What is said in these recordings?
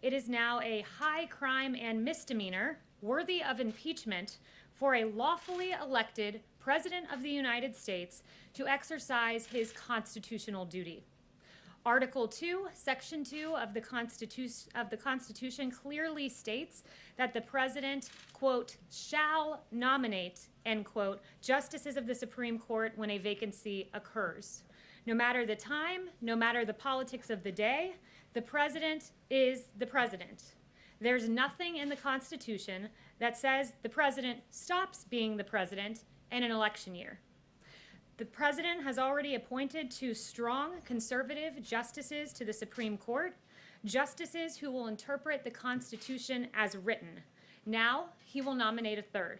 it is now a high crime and misdemeanor worthy of impeachment for a lawfully elected President of the United States to exercise his constitutional duty. Article 2, Section 2 of the Constitution clearly states that the President, quote, shall nominate, end quote, justices of the Supreme Court when a vacancy occurs. No matter the time, no matter the politics of the day, the President is the President. There's nothing in the Constitution that says the President stops being the President in an election year. The President has already appointed 2 strong conservative justices to the Supreme Court, justices who will interpret the Constitution as written. Now, he will nominate a 3rd.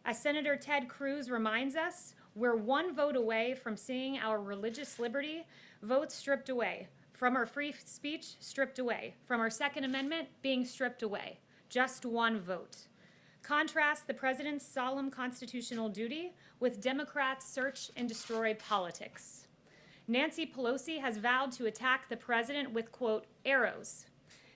As Senator Ted Cruz reminds us, we're 1 vote away from seeing our religious liberty votes stripped away, from our free speech stripped away, from our Second Amendment being stripped away. Just 1 vote. Contrast the President's solemn constitutional duty with Democrats' search and destroy politics. Nancy Pelosi has vowed to attack the President with, quote, arrows.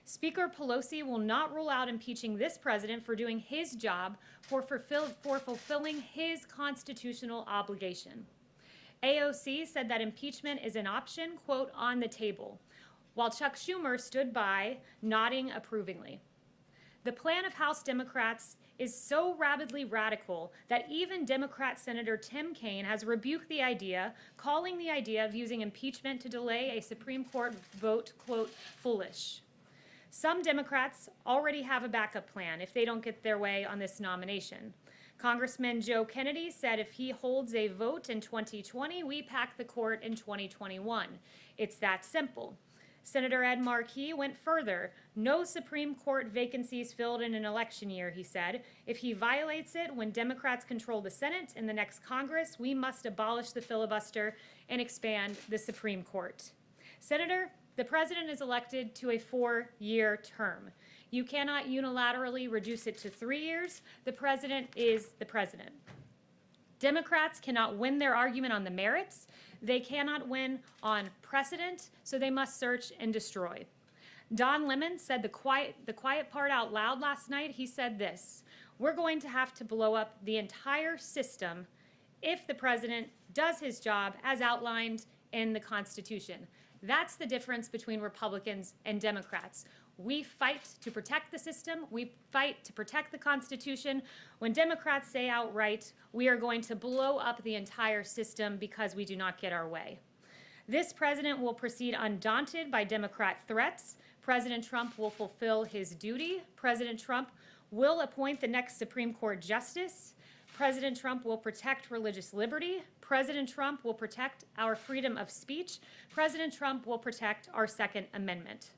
Speaker Pelosi will not rule out impeaching this President for doing his job, for fulfilling his constitutional obligation. AOC said that impeachment is an option, quote, on the table, while Chuck Schumer stood by, nodding approvingly. The plan of House Democrats is so rabidly radical that even Democrat Senator Tim Kaine has rebuked the idea, calling the idea of using impeachment to delay a Supreme Court vote, quote, foolish. Some Democrats already have a backup plan if they don't get their way on this nomination. Congressman Joe Kennedy said if he holds a vote in 2020, we pack the court in 2021. It's that simple. Senator Ed Markey went further. No Supreme Court vacancies filled in an election year, he said. If he violates it when Democrats control the Senate in the next Congress, we must abolish the filibuster and expand the Supreme Court. Senator, the President is elected to a 4-year term. You cannot unilaterally reduce it to 3 years. The President is the President. Democrats cannot win their argument on the merits. They cannot win on precedent, so they must search and destroy. Don Lemon said the quiet part out loud last night. He said this: we're going to have to blow up the entire system if the President does his job as outlined in the Constitution. That's the difference between Republicans and Democrats. We fight to protect the system. We fight to protect the Constitution. When Democrats say outright, we are going to blow up the entire system because we do not get our way. This President will proceed undaunted by Democrat threats. President Trump will fulfill his duty. President Trump will appoint the next Supreme Court justice. President Trump will protect religious liberty. President Trump will protect our freedom of speech. President Trump will protect our Second Amendment.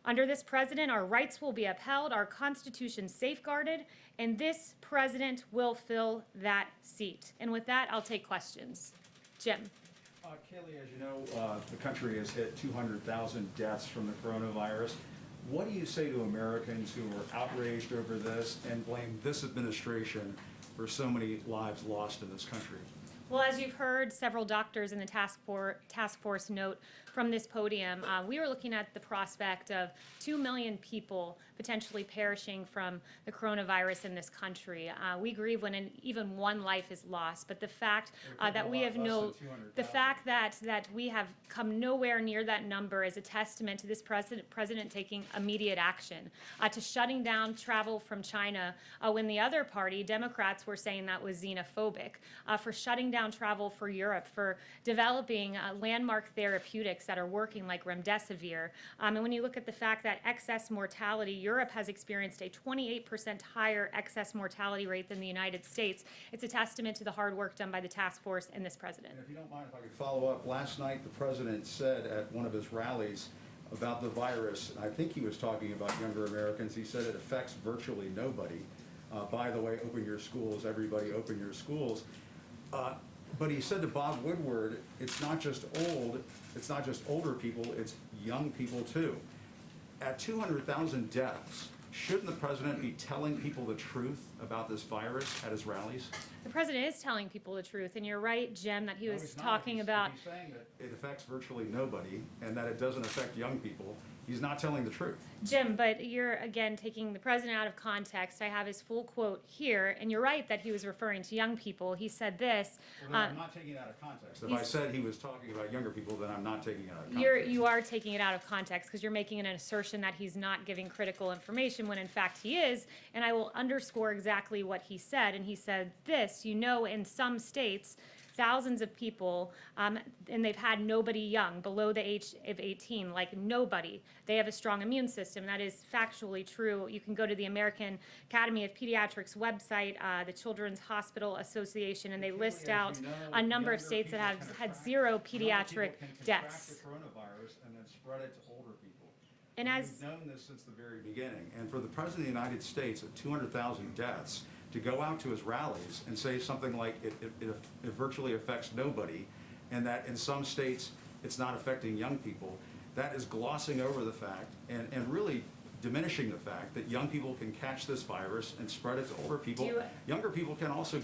Under this President, our rights will be upheld, our Constitution safeguarded, and this President will fill that seat. And with that, I'll take questions. Jim. Kayleigh, as you know, the country has hit 200,000 deaths from the coronavirus. What do you say to Americans who are outraged over this and blame this administration for so many lives lost in this country? Well, as you've heard several doctors in the task force note from this podium, we were looking at the prospect of 2 million people potentially perishing from the coronavirus in this country. We grieve when even 1 life is lost, but the fact that we have that we have come nowhere near that number is a testament to this president taking immediate action, to shutting down travel from China when the other party, Democrats, were saying that was xenophobic, for shutting down travel for Europe, for developing landmark therapeutics that are working like remdesivir. And when you look at the fact that excess mortality, Europe has experienced a 28% higher excess mortality rate than the United States. It's a testament to the hard work done by the task force and this president. And if you don't mind, if I could follow up, last night the president said at one of his rallies about the virus, I think he was talking about younger Americans, he said it affects virtually nobody. By the way, open your schools, everybody open your schools. But he said to Bob Woodward, it's not just older people, it's young people too. At 200,000 deaths, shouldn't the president be telling people the truth about this virus at his rallies? The president is telling people the truth, and you're right, Jim, that he was talking about. He's saying that it affects virtually nobody and that it doesn't affect young people. He's not telling the truth. Jim, but you're again taking the president out of context. I have his full quote here, and you're right that he was referring to young people. He said this. Well, then I'm not taking it out of context. If I said he was talking about younger people, then I'm not taking it out of context. You are taking it out of context because you're making an assertion that he's not giving critical information when in fact he is. And I will underscore exactly what he said. And he said this, in some states, thousands of people, and they've had nobody young below the age of 18, like nobody. They have a strong immune system. That is factually true. You can go to the American Academy of Pediatrics website, the Children's Hospital Association, and they list out a number of states that have had zero pediatric deaths. The coronavirus and then spread it to older people. And we've known this since the very beginning. And for the President of the United States at 200,000 deaths, to go out to his rallies and say something like it virtually affects nobody, and that in some states it's not affecting young people, that is glossing over the fact and really diminishing the fact that young people can catch this virus and spread it to older people. Younger people can also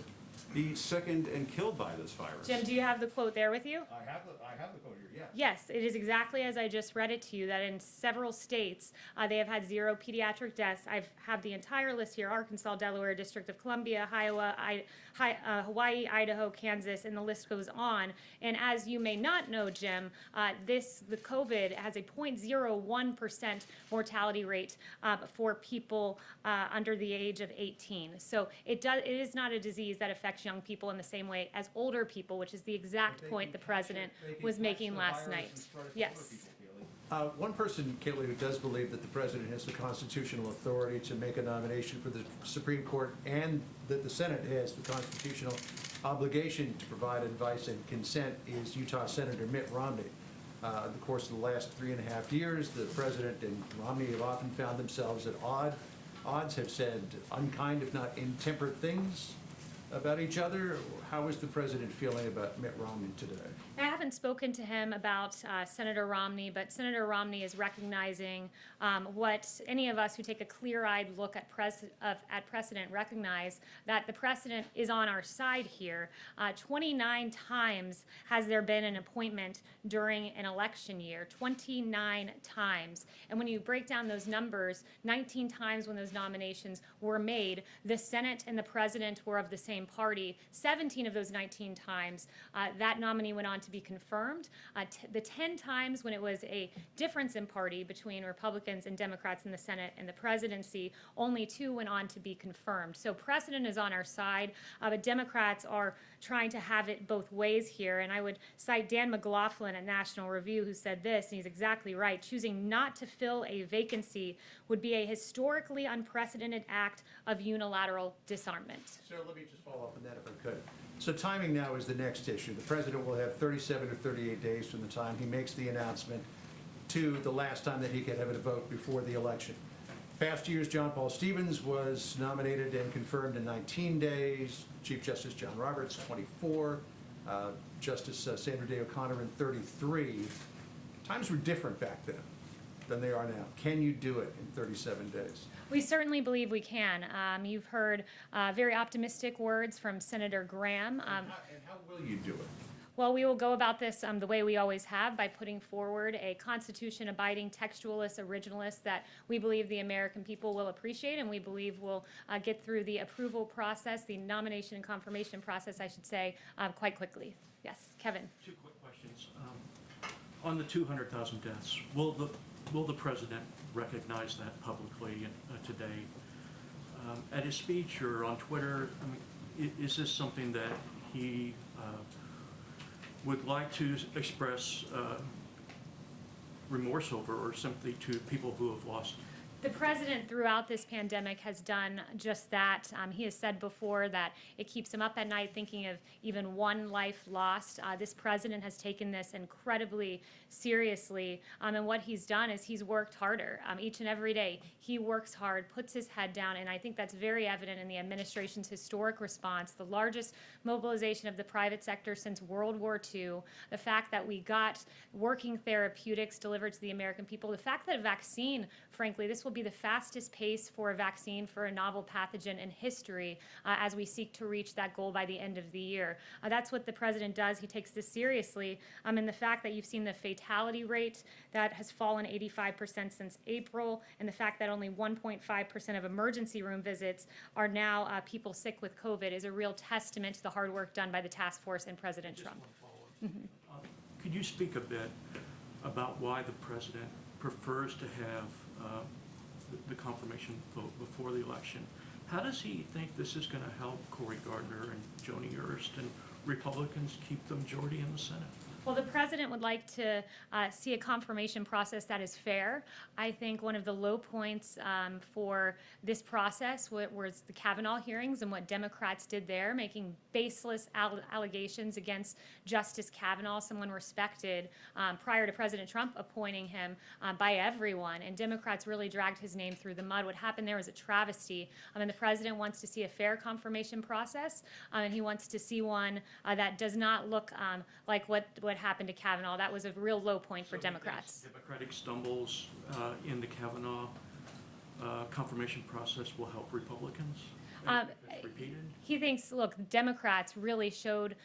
be sickened and killed by this virus. Jim, do you have the quote there with you? I have the quote here, yes. Yes, it is exactly as I just read it to you, that in several states, they have had zero pediatric deaths. I have the entire list here: Arkansas, Delaware, District of Columbia, Iowa, Hawaii, Idaho, Kansas, and the list goes on. And as you may not know, Jim, the COVID has a 0.01% mortality rate for people under the age of 18. So it is not a disease that affects young people in the same way as older people, which is the exact point the president was making last night. Yes. One person, Kayleigh, who does believe that the president has the constitutional authority to make a nomination for the Supreme Court and that the Senate has the constitutional obligation to provide advice and consent is Utah Senator Mitt Romney. In the course of the last 3.5 years, the president and Romney have often found themselves at odds, have said unkind, if not intemperate things about each other. How is the president feeling about Mitt Romney today? I haven't spoken to him about Senator Romney, but Senator Romney is recognizing what any of us who take a clear-eyed look at precedent recognize, that the precedent is on our side here. 29 times has there been an appointment during an election year, 29 times. And when you break down those numbers, 19 times when those nominations were made, the Senate and the president were of the same party. 17 of those 19 times, that nominee went on to be confirmed. The 10 times when it was a difference in party between Republicans and Democrats in the Senate and the presidency, only 2 went on to be confirmed. So precedent is on our side, but Democrats are trying to have it both ways here. And I would cite Dan McLaughlin at National Review, who said this, and he's exactly right: choosing not to fill a vacancy would be a historically unprecedented act of unilateral disarmament. So let me just follow up on that if I could. So timing now is the next issue. The president will have 37 to 38 days from the time he makes the announcement to the last time that he could have a vote before the election. Past years, John Paul Stevens was nominated and confirmed in 19 days, Chief Justice John Roberts, 24, Justice Sandra Day O'Connor in 33. Times were different back then than they are now. Can you do it in 37 days? We certainly believe we can. You've heard very optimistic words from Senator Graham. And how will you do it? Well, we will go about this the way we always have, by putting forward a Constitution-abiding textualist, originalist that we believe the American people will appreciate, and we believe will get through the approval process, the nomination and confirmation process, I should say, quite quickly. Yes, Kevin. 2 quick questions. On the 200,000 deaths, will the president recognize that publicly today? At his speech or on Twitter, is this something that he would like to express remorse over, or simply to people who have lost? The president throughout this pandemic has done just that. He has said before that it keeps him up at night thinking of even one life lost. This president has taken this incredibly seriously, and what he's done is he's worked harder. Each and every day he works hard, puts his head down, and I think that's very evident in the administration's historic response, the largest mobilization of the private sector since World War II, the fact that we got working therapeutics delivered to the American people, the fact that a vaccine, frankly, this will be the fastest pace for a vaccine for a novel pathogen in history as we seek to reach that goal by the end of the year. That's what the president does. He takes this seriously. And the fact that you've seen the fatality rate that has fallen 85% since April, and the fact that only 1.5% of emergency room visits are now people sick with COVID is a real testament to the hard work done by the task force and President Just Trump. one follow-up. Could you speak a bit about why the president prefers to have the confirmation vote before the election? How does he think this is going to help Cory Gardner and Joni Ernst and Republicans keep the majority in the Senate? Well, the president would like to see a confirmation process that is fair. I think one of the low points for this process was the Kavanaugh hearings and what Democrats did there, making baseless allegations against Justice Kavanaugh, someone respected prior to President Trump appointing him by everyone. And Democrats really dragged his name through the mud. What happened there was a travesty. And the president wants to see a fair confirmation process, and he wants to see one that does not look like what happened to Kavanaugh. That was a real low point for Democrats. Democratic stumbles in the Kavanaugh confirmation process will help Republicans? If it's repeated? He thinks, look, Democrats really showed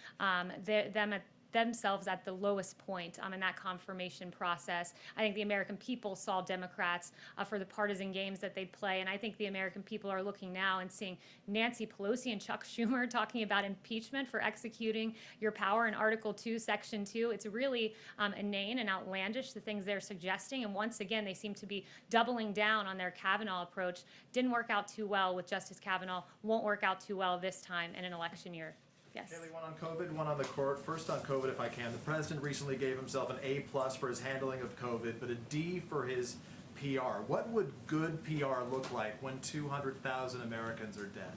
themselves at the lowest point in that confirmation process. I think the American people saw Democrats for the partisan games that they play, and I think the American people are looking now and seeing Nancy Pelosi and Chuck Schumer talking about impeachment for executing your power in Article 2, Section 2. It's really inane and outlandish, the things they're suggesting, and once again, they seem to be doubling down on their Kavanaugh approach. Didn't work out too well with Justice Kavanaugh, won't work out too well this time in an election year. Yes. Kayleigh, one on COVID, one on the court. First on COVID, if I can. The president recently gave himself an A+ for his handling of COVID, but a D for his PR. What would good PR look like when 200,000 Americans are dead?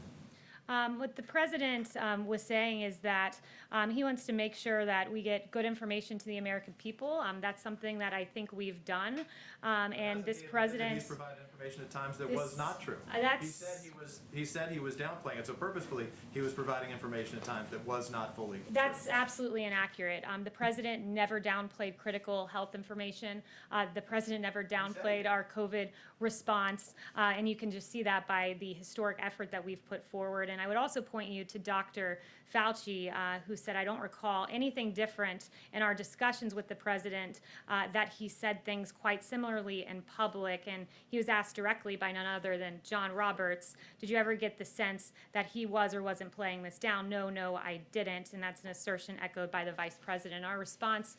What the president was saying is that he wants to make sure that we get good information to the American people. That's something that I think we've done. And this president... He's provided information at times that was not true. He said he was downplaying it, so purposefully he was providing information at times that was not fully That's true. absolutely inaccurate. The president never downplayed critical health information. The president never downplayed our COVID response. And you can just see that by the historic effort that we've put forward. And I would also point you to Dr. Fauci, who said, I don't recall anything different in our discussions with the president, that he said things quite similarly in public. And he was asked directly by none other than John Roberts, did you ever get the sense that he was or wasn't playing this down? No, I didn't. And that's an assertion echoed by the vice president. Our response,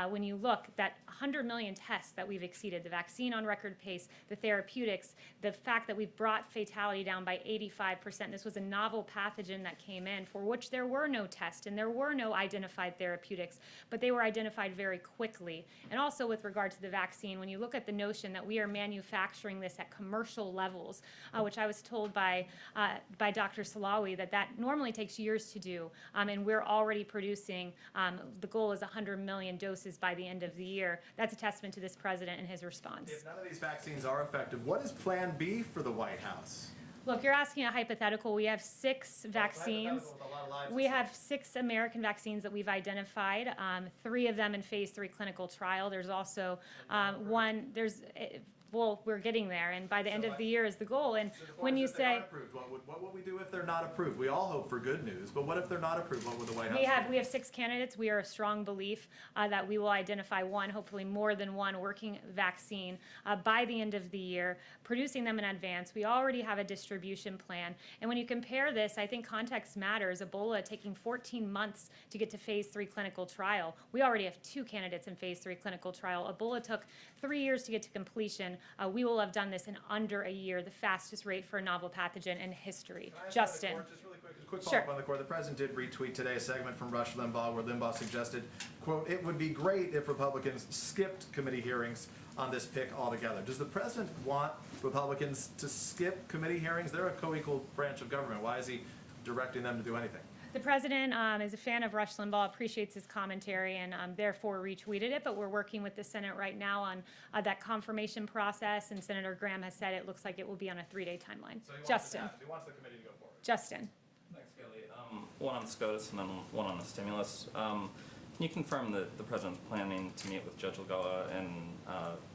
when you look, that 100 million tests that we've exceeded, the vaccine on record pace, the therapeutics, the fact that we've brought fatality down by 85%. This was a novel pathogen that came in for which there were no tests and there were no identified therapeutics, but they were identified very quickly. And also with regard to the vaccine, when you look at the notion that we are manufacturing this at commercial levels, which I was told by Dr. Salawi that normally takes years to do, and we're already producing, the goal is 100 million doses by the end of the year. That's a testament to this president and his response. If none of these vaccines are effective, what is Plan B for the White House? Look, you're asking a hypothetical. We have 6 vaccines. We have 6 American vaccines that we've identified, 3 of them in phase 3 clinical trial. There's also one, well, we're getting there, and by the end of the year is the goal. And when you say... What will we do if they're not approved? We all hope for good news, but what if they're not approved? What would the White House do? We have 6 candidates. We are a strong belief that we will identify one, hopefully more than one, working vaccine by the end of the year, producing them in advance. We already have a distribution plan. And when you compare this, I think context matters. Ebola taking 14 months to get to phase 3 clinical trial. We already have 2 candidates in phase 3 clinical trial. Ebola took 3 years to get to completion. We will have done this in under a year, the fastest rate for a novel pathogen in history. Justin. Just really quick, a quick Sure. follow-up on the court. The president did retweet today a segment from Rush Limbaugh where Limbaugh suggested, quote, it would be great if Republicans skipped committee hearings on this pick altogether. Does the president want Republicans to skip committee hearings? They're a co-equal branch of government. Why is he directing them to do anything? The president is a fan of Rush Limbaugh, appreciates his commentary, and therefore retweeted it. But we're working with the Senate right now on that confirmation process, and Senator Graham has said it looks like it will be on a 3-day timeline. So he Justin. wants the committee to go forward. Justin. Thanks, Kayleigh. One on SCOTUS and then one on the stimulus. Can you confirm that the president's planning to meet with Judge Lagoa in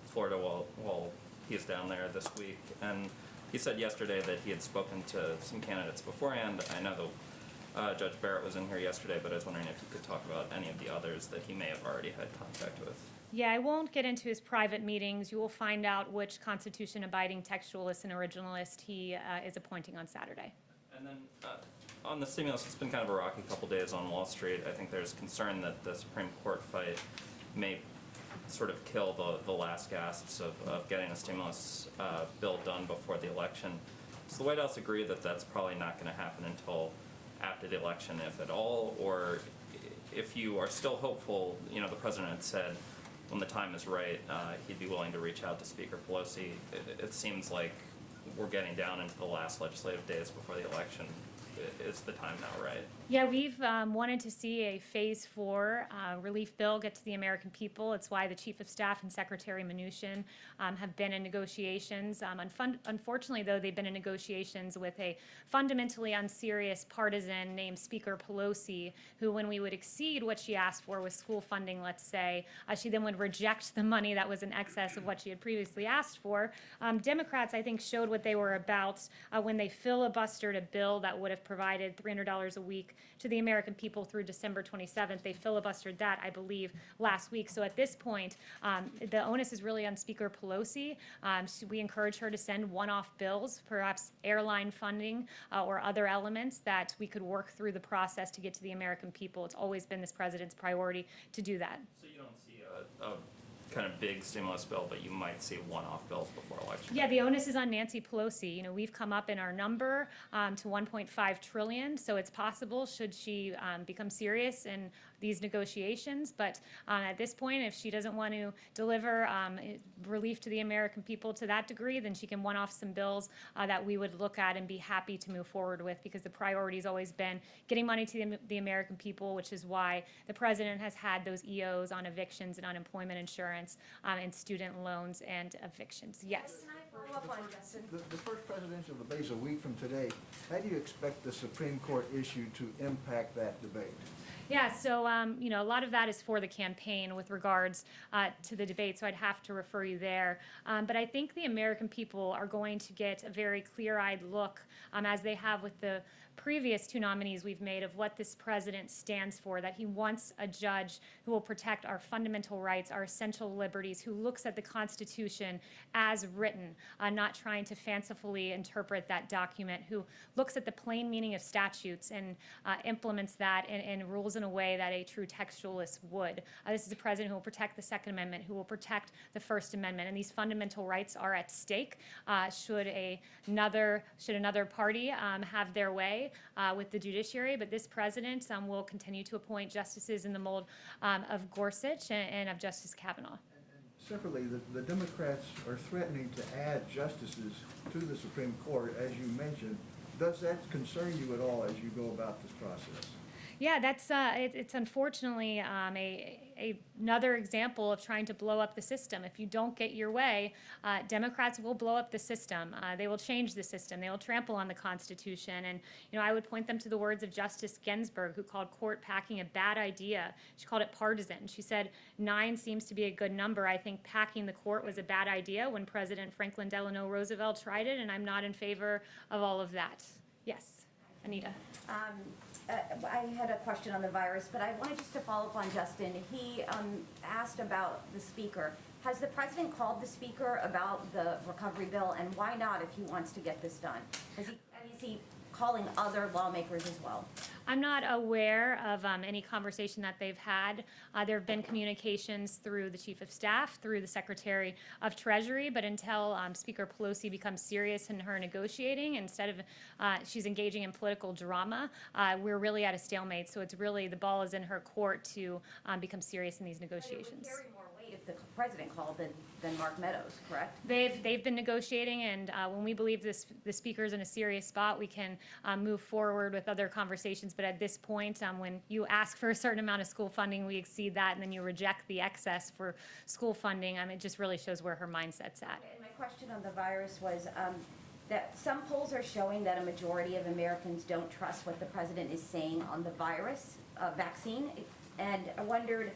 Florida while he's down there this week, and he said yesterday that he had spoken to some candidates beforehand. I know Judge Barrett was in here yesterday, but I was wondering if you could talk about any of the others that he may have already had contact with. Yeah, I won't get into his private meetings. You will find out which Constitution-abiding textualist and originalist he is appointing on Saturday. And then on the stimulus, it's been kind of a rocky couple days on Wall Street. I think there's concern that the Supreme Court fight may sort of kill the last gasps of getting a stimulus bill done before the election. Does the White House agree that that's probably not going to happen until after the election, if at all? Or if you are still hopeful, you know, the president had said when the time is right, he'd be willing to reach out to Speaker Pelosi. It seems like we're getting down into the last legislative days before the election. Is the time now right? Yeah, we've wanted to see a Phase 4 relief bill get to the American people. It's why the Chief of Staff and Secretary Mnuchin have been in negotiations. Unfortunately, though, they've been in negotiations with a fundamentally unserious partisan named Speaker Pelosi, who, when we would exceed what she asked for with school funding, let's say, she then would reject the money that was in excess of what she had previously asked for. Democrats, I think, showed what they were about when they filibustered a bill that would have provided $300 a week to the American people through December 27th. They filibustered that, I believe, last week. So at this point, the onus is really on Speaker Pelosi. We encourage her to send one-off bills, perhaps airline funding or other elements that we could work through the process to get to the American people. It's always been this president's priority to do that. So you don't see a kind of big stimulus bill, but you might see one-off bills before election. Yeah, the onus is on Nancy Pelosi. You know, we've come up in our number to 1.5 trillion, so it's possible should she become serious in these negotiations. But at this point, if she doesn't want to deliver relief to the American people to that degree, then she can one off some bills that we would look at and be happy to move forward with, because the priority has always been getting money to the American people, which is why the president has had those EOs on evictions and unemployment insurance and student loans and evictions. Yes. Can I follow up on Justin? The first presidential debate is a week from today. How do you expect the Supreme Court issue to impact that debate? Yeah, so you know, a lot of that is for the campaign with regards to the debate, so I'd have to refer you there. But I think the American people are going to get a very clear-eyed look, as they have with the previous two nominees we've made, of what this president stands for, that he wants a judge who will protect our fundamental rights, our essential liberties, who looks at the Constitution as written, not trying to fancifully interpret that document, who looks at the plain meaning of statutes and implements that and rules in a way that a true textualist would. This is a president who will protect the Second Amendment, who will protect the First Amendment, and these fundamental rights are at stake should another party have their way with the judiciary. But this president will continue to appoint justices in the mold of Gorsuch and of Justice Kavanaugh. Separately, the Democrats are threatening to add justices to the Supreme Court, as you mentioned. Does that concern you at all as you go about this process? Yeah, that's it's unfortunately another example of trying to blow up the system. If you don't get your way, Democrats will blow up the system. They will change the system. They will trample on the Constitution. And you know, I would point them to the words of Justice Ginsburg, who called court packing a bad idea. She called it partisan. She said 9 seems to be a good number. I think packing the court was a bad idea when President Franklin Delano Roosevelt tried it, and I'm not in favor of all of that. Yes, Anita. I had a question on the virus, but I wanted just to follow up on Justin. He asked about the speaker. Has the president called the speaker about the recovery bill, and why not if he wants to get this done? Is he calling other lawmakers as well? I'm not aware of any conversation that they've had. There have been communications through the Chief of Staff, through the Secretary of Treasury, but until Speaker Pelosi becomes serious in her negotiating, instead of she's engaging in political drama, we're really at a stalemate. So it's really, the ball is in her court to become serious in these negotiations. It would carry more weight if the president called than Mark Meadows, correct? They've been negotiating, and when we believe the speaker's in a serious spot, we can move forward with other conversations. But at this point, when you ask for a certain amount of school funding, we exceed that, and then you reject the excess for school funding. It just really shows where her mindset's at. And my question on the virus was that some polls are showing that a majority of Americans don't trust what the president is saying on the virus vaccine. And I wondered,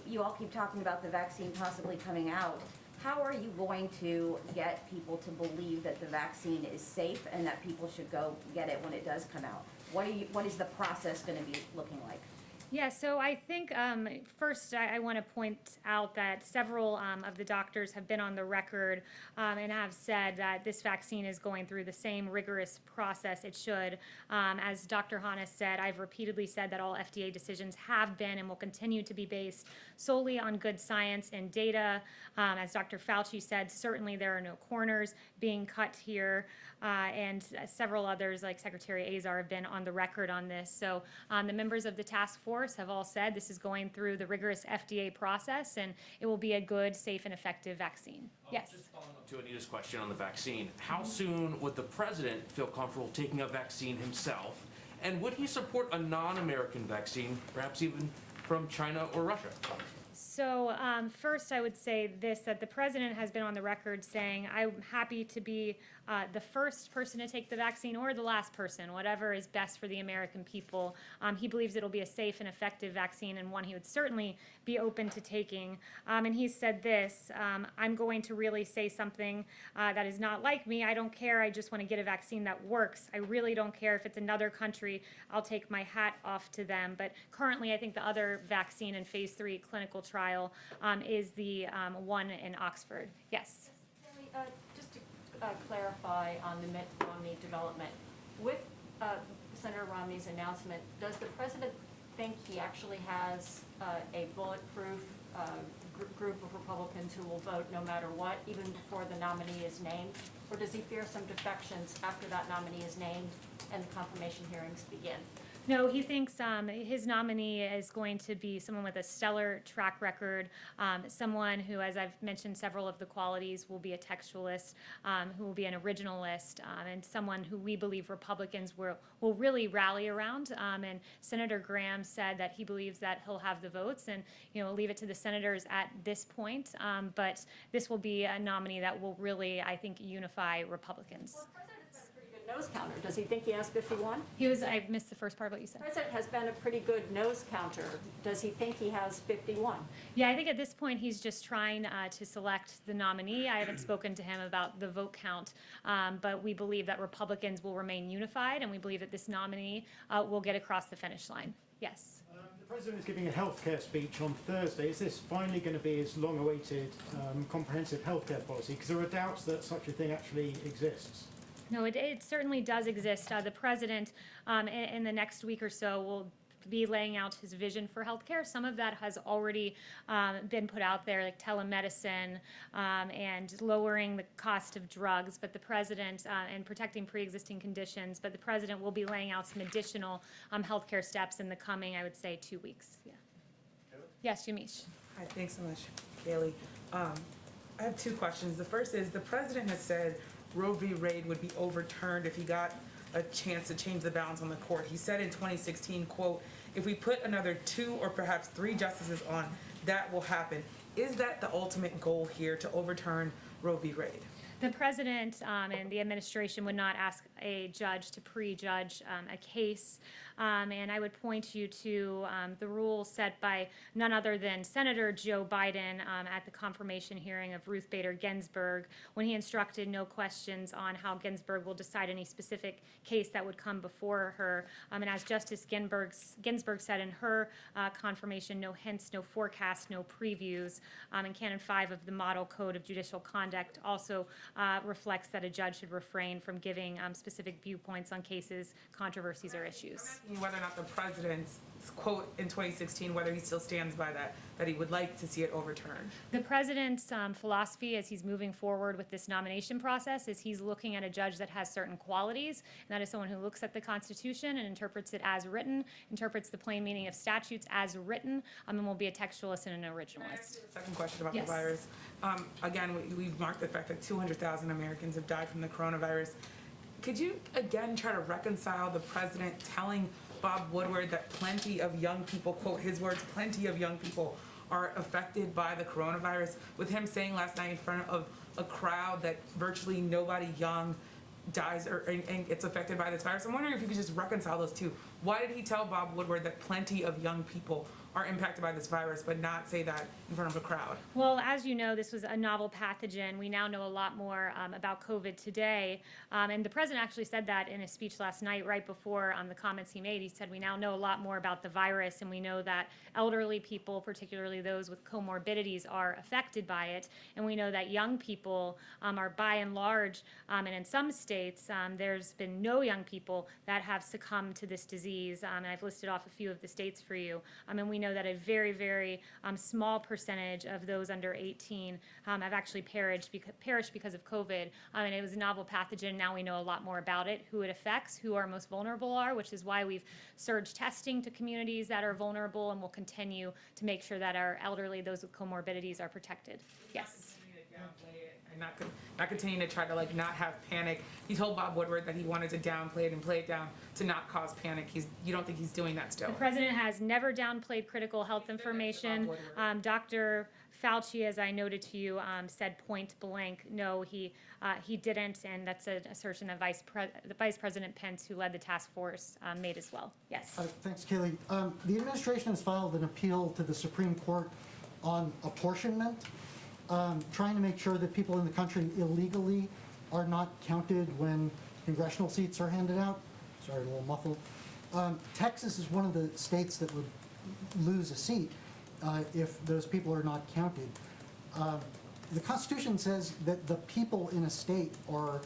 you all keep talking about the vaccine possibly coming out. how are you going to get people to believe that the vaccine is safe and that people should go get it when it does come out? What is the process going to be looking like? Yeah, so I think first I want to point out that several of the doctors have been on the record and have said that this vaccine is going through the same rigorous process it should. As Dr. Hannes said, I've repeatedly said that all FDA decisions have been and will continue to be based solely on good science and data. As Dr. Fauci said, certainly there are no corners being cut here, and several others like Secretary Azar have been on the record on this. So the members of the task force have all said this is going through the rigorous FDA process, and it will be a good, safe, and effective vaccine. Yes. Just following up to Anita's question on the vaccine, how soon would the president feel comfortable taking a vaccine himself? And would he support a non-American vaccine, perhaps even from China or Russia? So first, I would say this, that the president has been on the record saying, I'm happy to be the first person to take the vaccine or the last person, whatever is best for the American people. He believes it'll be a safe and effective vaccine and one he would certainly be open to taking. And he said this, I'm going to really say something that is not like me. I don't care. I just want to get a vaccine that works. I really don't care if it's another country. I'll take my hat off to them. But currently, I think the other vaccine in phase 3 clinical trial is the one in Oxford. Yes. Just to clarify on the Mitt Romney development, with Senator Romney's announcement, does the president think he actually has a bulletproof group of Republicans who will vote no matter what, even before the nominee is named? Or does he fear some defections after that nominee is named and the confirmation hearings begin? No, he thinks his nominee is going to be someone with a stellar track record, someone who, as I've mentioned, several of the qualities, will be a textualist, who will be an originalist, and someone who we believe Republicans will really rally around. And Senator Graham said that he believes that he'll have the votes, and we'll leave it to the senators at this point. But this will be a nominee that will really, I think, unify Republicans. Well, the president has been a pretty good nose counter. Does he think he has 51? I missed the first part of what you said. The president has been a pretty good nose counter. Does he think he has 51? Yeah, I think at this point he's just trying to select the nominee. I haven't spoken to him about the vote count, but we believe that Republicans will remain unified, and we believe that this nominee will get across the finish line. Yes. The president is giving a healthcare speech on Thursday. Is this finally going to be his long-awaited comprehensive healthcare policy? Because there are doubts that such a thing actually exists. No, it certainly does exist. The president, in the next week or so, will be laying out his vision for healthcare. Some of that has already been put out there, like telemedicine and lowering the cost of drugs. But the president and protecting pre-existing conditions. But the president will be laying out some additional healthcare steps in the coming, I would say, 2 weeks. Yeah. Yes, Yamish. Hi, thanks so much, Kayleigh. I have two questions. The first is, the president has said Roe v. Wade would be overturned if he got a chance to change the balance on the court. He said in 2016, quote, if we put another 2 or perhaps 3 justices on, that will happen. Is that the ultimate goal here, to overturn Roe v. Wade? The president and the administration would not ask a judge to prejudge a case. And I would point you to the rule set by none other than Senator Joe Biden at the confirmation hearing of Ruth Bader Ginsburg, when he instructed no questions on how Ginsburg will decide any specific case that would come before her. And as Justice Ginsburg said in her confirmation, no hints, no forecasts, no previews. And Canon 5 of the Model Code of Judicial Conduct also reflects that a judge should refrain from giving specific viewpoints on cases, controversies, or issues. Whether or not the president's quote in 2016, whether he still stands by that he would like to see it overturned. The president's philosophy as he's moving forward with this nomination process is he's looking at a judge that has certain qualities, and that is someone who looks at the Constitution and interprets it as written, interprets the plain meaning of statutes as written, and will be a textualist and an originalist. Second question about Yes. the virus. Again, we've marked the fact that 200,000 Americans have died from the coronavirus. Could you again try to reconcile the president telling Bob Woodward that plenty of young people, quote his words, plenty of young people are affected by the coronavirus, with him saying last night in front of a crowd that virtually nobody young dies and gets affected by this virus? I'm wondering if you could just reconcile those two. Why did he tell Bob Woodward that plenty of young people are impacted by this virus, but not say that in front of a crowd? Well, as you know, this was a novel pathogen. We now know a lot more about COVID today. And the president actually said that in his speech last night, right before the comments he made. He said, we now know a lot more about the virus, and we know that elderly people, particularly those with comorbidities, are affected by it. And we know that young people are by and large, and in some states, there's been no young people that have succumbed to this disease. And I've listed off a few of the states for you. And we know that a very, very small percentage of those under 18 have actually perished because of COVID. And it was a novel pathogen. Now we know a lot more about it, who it affects, who our most vulnerable are, which is why we've surged testing to communities that are vulnerable, and will continue to make sure that our elderly, those with comorbidities, are protected. Yes. And not continuing to try to not have panic. He told Bob Woodward that he wanted to downplay it and play it down to not cause panic. You don't think he's doing that still? The president has never downplayed critical health information. Dr. Fauci, as I noted to you, said point blank, no, he didn't, and that's an assertion of Vice President Pence, who led the task force, made as well. Yes. Thanks, Kayleigh. The administration has filed an appeal to the Supreme Court on apportionment, trying to make sure that people in the country illegally are not counted when congressional seats are handed out. Sorry, a little muffled. Texas is one of the states that would lose a seat if those people are not counted. The Constitution says that the people in a state are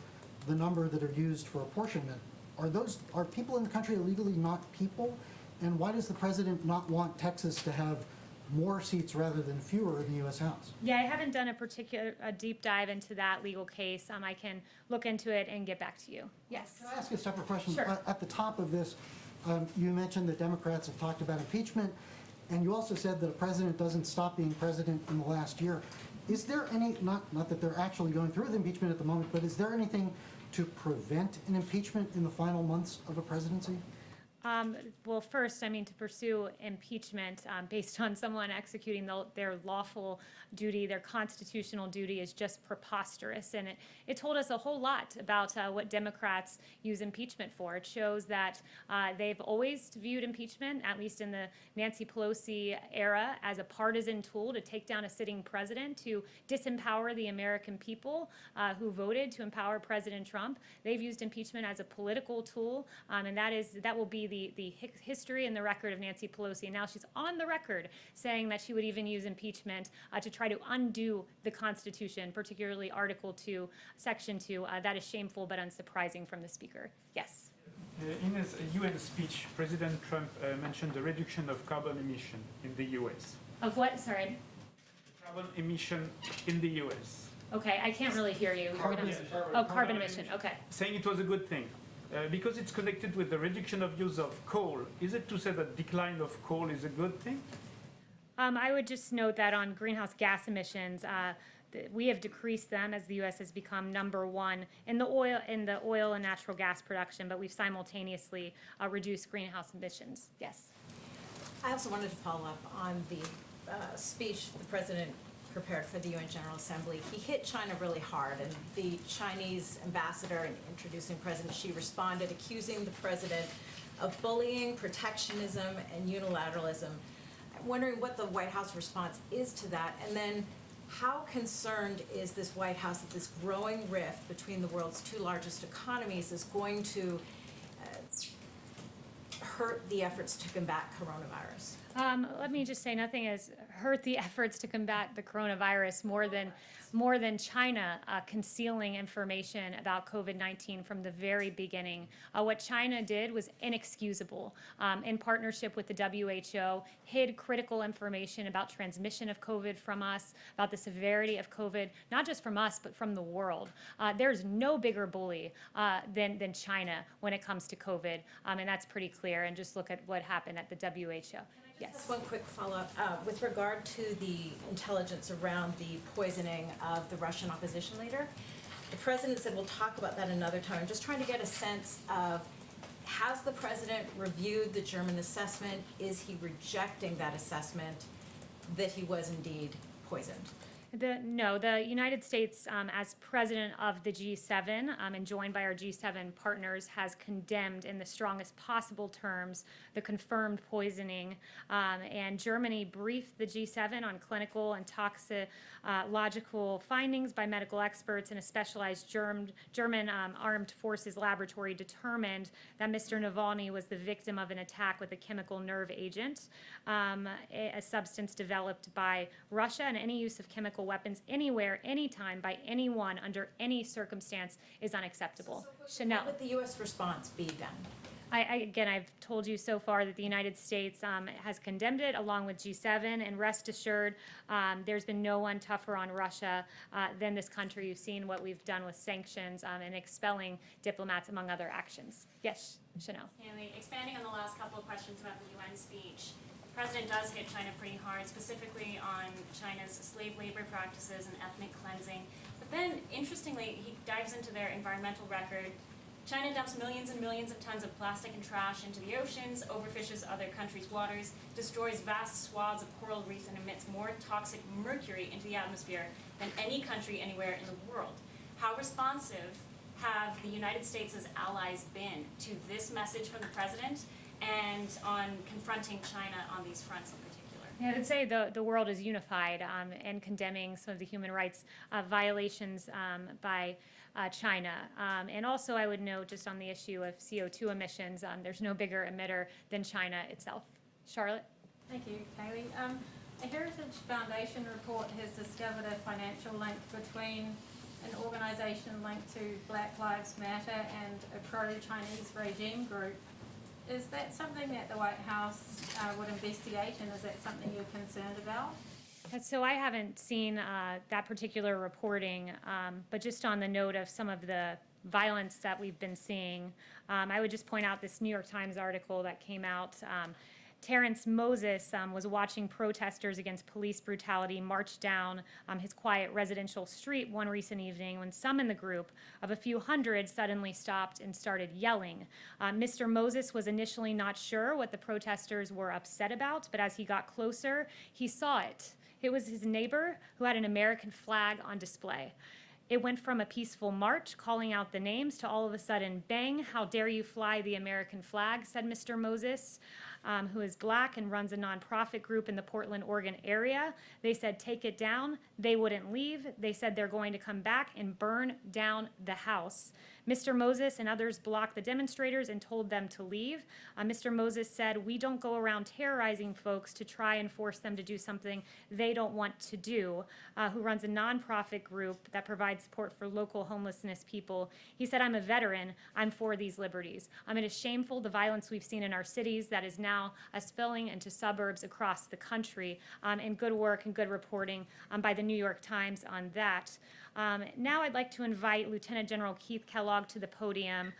the number that are used for apportionment. Are people in the country illegally not people? And why does the president not want Texas to have more seats rather than fewer in the U.S. House? Yeah, I haven't done a deep dive into that legal case. I can look into it and get back to you. Yes. Can I ask a separate question? Sure. At the top of this, you mentioned that Democrats have talked about impeachment, and you also said that a president doesn't stop being president in the last year. Is there any, not that they're actually going through with impeachment at the moment, but is there anything to prevent an impeachment in the final months of a presidency? Well, first, to pursue impeachment based on someone executing their lawful duty, their constitutional duty, is just preposterous. And it told us a whole lot about what Democrats use impeachment for. It shows that they've always viewed impeachment, at least in the Nancy Pelosi era, as a partisan tool to take down a sitting president, to disempower the American people who voted to empower President Trump. They've used impeachment as a political tool, and that will be the history and the record of Nancy Pelosi. And now she's on the record saying that she would even use impeachment to try to undo the Constitution, particularly Article 2, Section 2. That is shameful but unsurprising from the Speaker. Yes. In his UN speech, President Trump mentioned the reduction of carbon emission in the U.S. Of what? Sorry. Carbon emission in the U.S. Okay, I can't really hear you. Carbon emission. Okay. Saying it was a good thing. Because it's connected with the reduction of use of coal, is it to say that decline of coal is a good thing? I would just note that on greenhouse gas emissions, we have decreased them as the U.S. has become #1 in the oil and natural gas production, but we've simultaneously reduced greenhouse emissions. Yes. I also wanted to follow up on the speech the president prepared for the UN General Assembly. He hit China really hard, and the Chinese ambassador, in introducing President Xi, responded accusing the president of bullying, protectionism, and unilateralism. I'm wondering what the White House response is to that, and then how concerned is this White House that this growing rift between the world's two largest economies is going to hurt the efforts to combat coronavirus? Let me just say, nothing has hurt the efforts to combat the coronavirus more than China concealing information about COVID-19 from the very beginning. What China did was inexcusable. In partnership with the WHO, hid critical information about transmission of COVID from us, about the severity of COVID, not just from us, but from the world. There's no bigger bully than China when it comes to COVID, and that's pretty clear. And just look at what happened at the WHO. Yes. Just one quick follow-up. With regard to the intelligence around the poisoning of the Russian opposition leader, the president said we'll talk about that another time. I'm just trying to get a sense of, has the president reviewed the German assessment? Is he rejecting that assessment that he was indeed poisoned? No, the United States, as president of the G7 and joined by our G7 partners, has condemned in the strongest possible terms the confirmed poisoning. And Germany briefed the G7 on clinical and toxicological findings by medical experts, and a specialized German armed forces laboratory determined that Mr. Navalny was the victim of an attack with a chemical nerve agent, a substance developed by Russia, and any use of chemical weapons anywhere, anytime, by anyone, under any circumstance is unacceptable. Chanel. What would the U.S. response be then? Again, I've told you so far that the United States has condemned it along with G7, and rest assured, there's been no one tougher on Russia than this country. You've seen what we've done with sanctions and expelling diplomats, among other actions. Yes, Chanel. Kayleigh, expanding on the last couple of questions about the UN speech, the president does hit China pretty hard, specifically on China's slave labor practices and ethnic cleansing. But then, interestingly, he dives into their environmental record. China dumps millions and millions of tons of plastic and trash into the oceans, overfishes other countries' waters, destroys vast swaths of coral reefs, and emits more toxic mercury into the atmosphere than any country anywhere in the world. How responsive have the United States' allies been to this message from the president and on confronting China on these fronts in particular? Yeah, I would say the world is unified in condemning some of the human rights violations by China. And also I would note, just on the issue of CO2 emissions, there's no bigger emitter than China itself. Charlotte? Thank you, Kayleigh. A Heritage Foundation report has discovered a financial link between an organization linked to Black Lives Matter and a pro-Chinese regime group. Is that something that the White House would investigate, and is that something you're concerned about? So I haven't seen that particular reporting, but just on the note of some of the violence that we've been seeing, I would just point out this New York Times article that came out. Terrence Moses was watching protesters against police brutality march down his quiet residential street one recent evening when some in the group of a few hundred suddenly stopped and started yelling. Mr. Moses was initially not sure what the protesters were upset about, but as he got closer, he saw it. It was his neighbor who had an American flag on display. It went from a peaceful march calling out the names to all of a sudden, bang, how dare you fly the American flag, said Mr. Moses, who is black and runs a nonprofit group in the Portland, Oregon area. They said, take it down. They wouldn't leave. They said they're going to come back and burn down the house. Mr. Moses and others blocked the demonstrators and told them to leave. Mr. Moses said, we don't go around terrorizing folks to try and force them to do something they don't want to do, who runs a nonprofit group that provides support for local homelessness people. He said, I'm a veteran. I'm for these liberties. It is shameful, the violence we've seen in our cities that is now spilling into suburbs across the country, and good work and good reporting by the New York Times on that. Now I'd like to invite Lieutenant General Keith Kellogg to the podium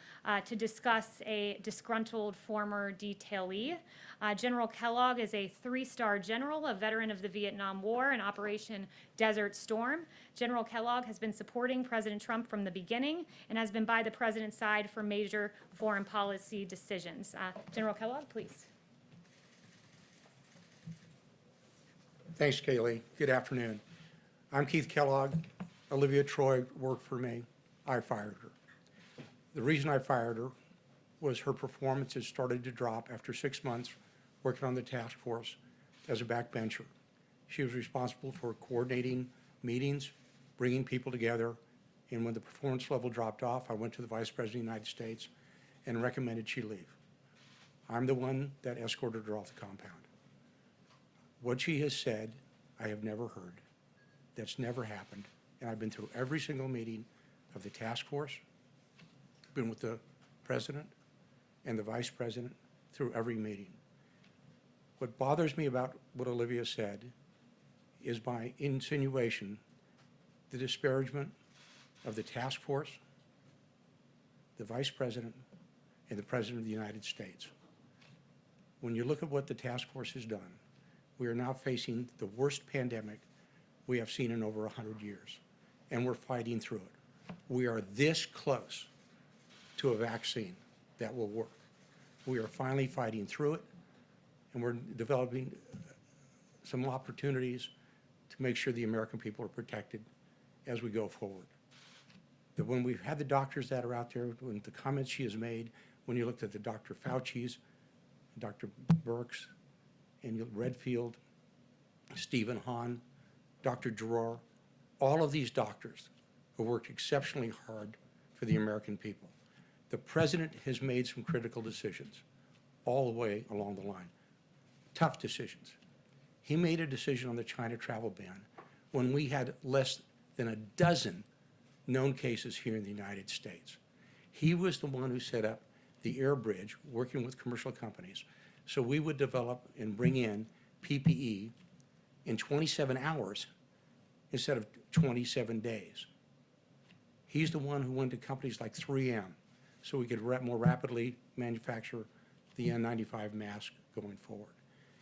to discuss a disgruntled former detailee. General Kellogg is a 3-star general, a veteran of the Vietnam War and Operation Desert Storm. General Kellogg has been supporting President Trump from the beginning and has been by the president's side for major foreign policy decisions. General Kellogg, please. Thanks, Kayleigh. Good afternoon. I'm Keith Kellogg. Olivia Troy worked for me. I fired her. The reason I fired her was her performance had started to drop after 6 months working on the task force as a backbencher. She was responsible for coordinating meetings, bringing people together, and when the performance level dropped off, I went to the Vice President of the United States and recommended she leave. I'm the one that escorted her off the compound. What she has said, I have never heard. That's never happened. And I've been through every single meeting of the task force, been with the president and the vice president through every meeting. What bothers me about what Olivia said is my insinuation, the disparagement of the task force, the vice president, and the president of the United States. When you look at what the task force has done, we are now facing the worst pandemic we have seen in over 100 years, and we're fighting through it. We are this close to a vaccine that will work. We are finally fighting through it, and we're developing some opportunities to make sure the American people are protected as we go forward. That when we've had the doctors that are out there, when the comments she has made, when you looked at the Dr. Fauci's, Dr. Birx, and Redfield, Stephen Hahn, Dr. Giroir, all of these doctors have worked exceptionally hard for the American people. The president has made some critical decisions all the way along the line, tough decisions. He made a decision on the China travel ban when we had less than a dozen known cases here in the United States. He was the one who set up the air bridge, working with commercial companies, so we would develop and bring in PPE in 27 hours instead of 27 days. He's the one who went to companies like 3M so we could more rapidly manufacture the N95 mask going forward.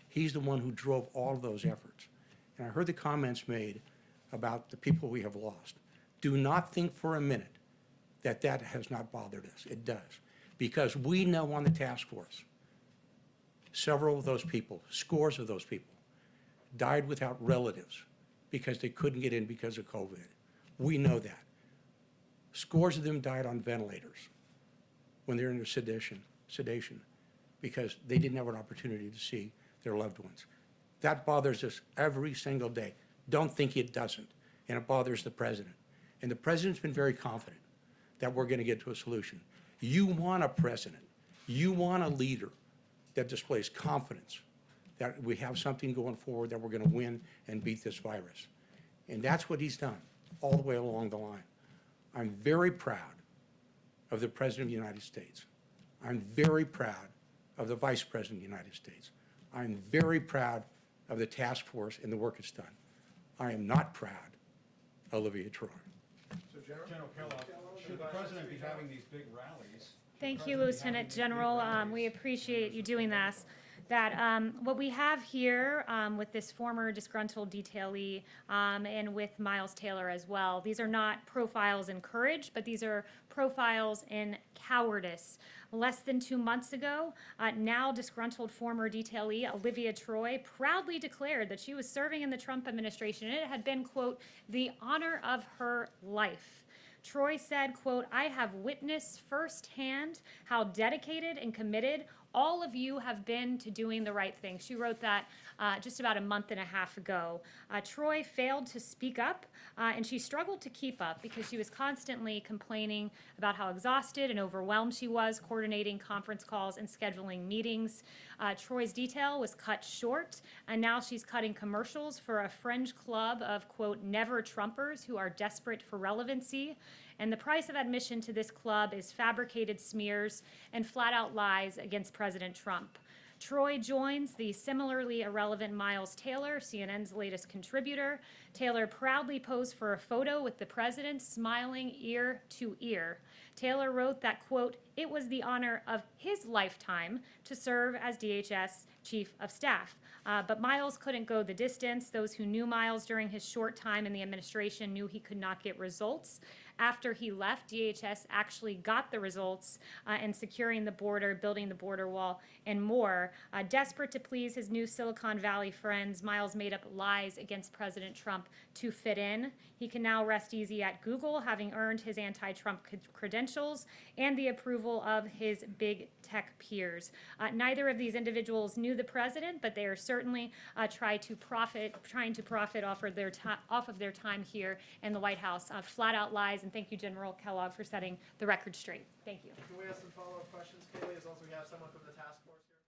He's the one who drove all of those efforts. And I heard the comments made about the people we have lost. Do not think for a minute that that has not bothered us. It does. Because we know on the task force, several of those people, scores of those people, died without relatives because they couldn't get in because of COVID. We know that. Scores of them died on ventilators when they're under sedation because they didn't have an opportunity to see their loved ones. That bothers us every single day. Don't think it doesn't. And it bothers the president. And the president's been very confident that we're going to get to a solution. You want a president. You want a leader that displays confidence that we have something going forward, that we're going to win and beat this virus. And that's what he's done all the way along the line. I'm very proud of the President of the United States. I'm very proud of the Vice President of the United States. I'm very proud of the task force and the work it's done. I am not proud of Olivia Troy. So General Kellogg, should the president be having these big rallies? Thank you, Lieutenant General. We appreciate you doing this. What we have here with this former disgruntled detailee and with Miles Taylor as well, these are not profiles in courage, but these are profiles in cowardice. Less than 2 months ago, now disgruntled former detailee Olivia Troy proudly declared that she was serving in the Trump administration and it had been, quote, the honor of her life. Troy said, quote, I have witnessed firsthand how dedicated and committed all of you have been to doing the right thing. She wrote that just about a month and a half ago. Troy failed to speak up, and she struggled to keep up because she was constantly complaining about how exhausted and overwhelmed she was coordinating conference calls and scheduling meetings. Troy's detail was cut short, and now she's cutting commercials for a fringe club of, quote, never Trumpers who are desperate for relevancy. And the price of admission to this club is fabricated smears and flat-out lies against President Trump. Troy joins the similarly irrelevant Miles Taylor, CNN's latest contributor. Taylor proudly posed for a photo with the president, smiling ear to ear. Taylor wrote that, quote, it was the honor of his lifetime to serve as DHS Chief of Staff. But Miles couldn't go the distance. Those who knew Miles during his short time in the administration knew he could not get results. After he left, DHS actually got the results in securing the border, building the border wall, and more. Desperate to please his new Silicon Valley friends, Miles made up lies against President Trump to fit in. He can now rest easy at Google, having earned his anti-Trump credentials and the approval of his big tech peers. Neither of these individuals knew the president, but they are certainly trying to profit off of their time here in the White House. Flat-out lies. And thank you, General Kellogg, for setting the record straight. Thank you. Can we have some follow-up questions, Kayleigh, as long as we have someone from the task force here?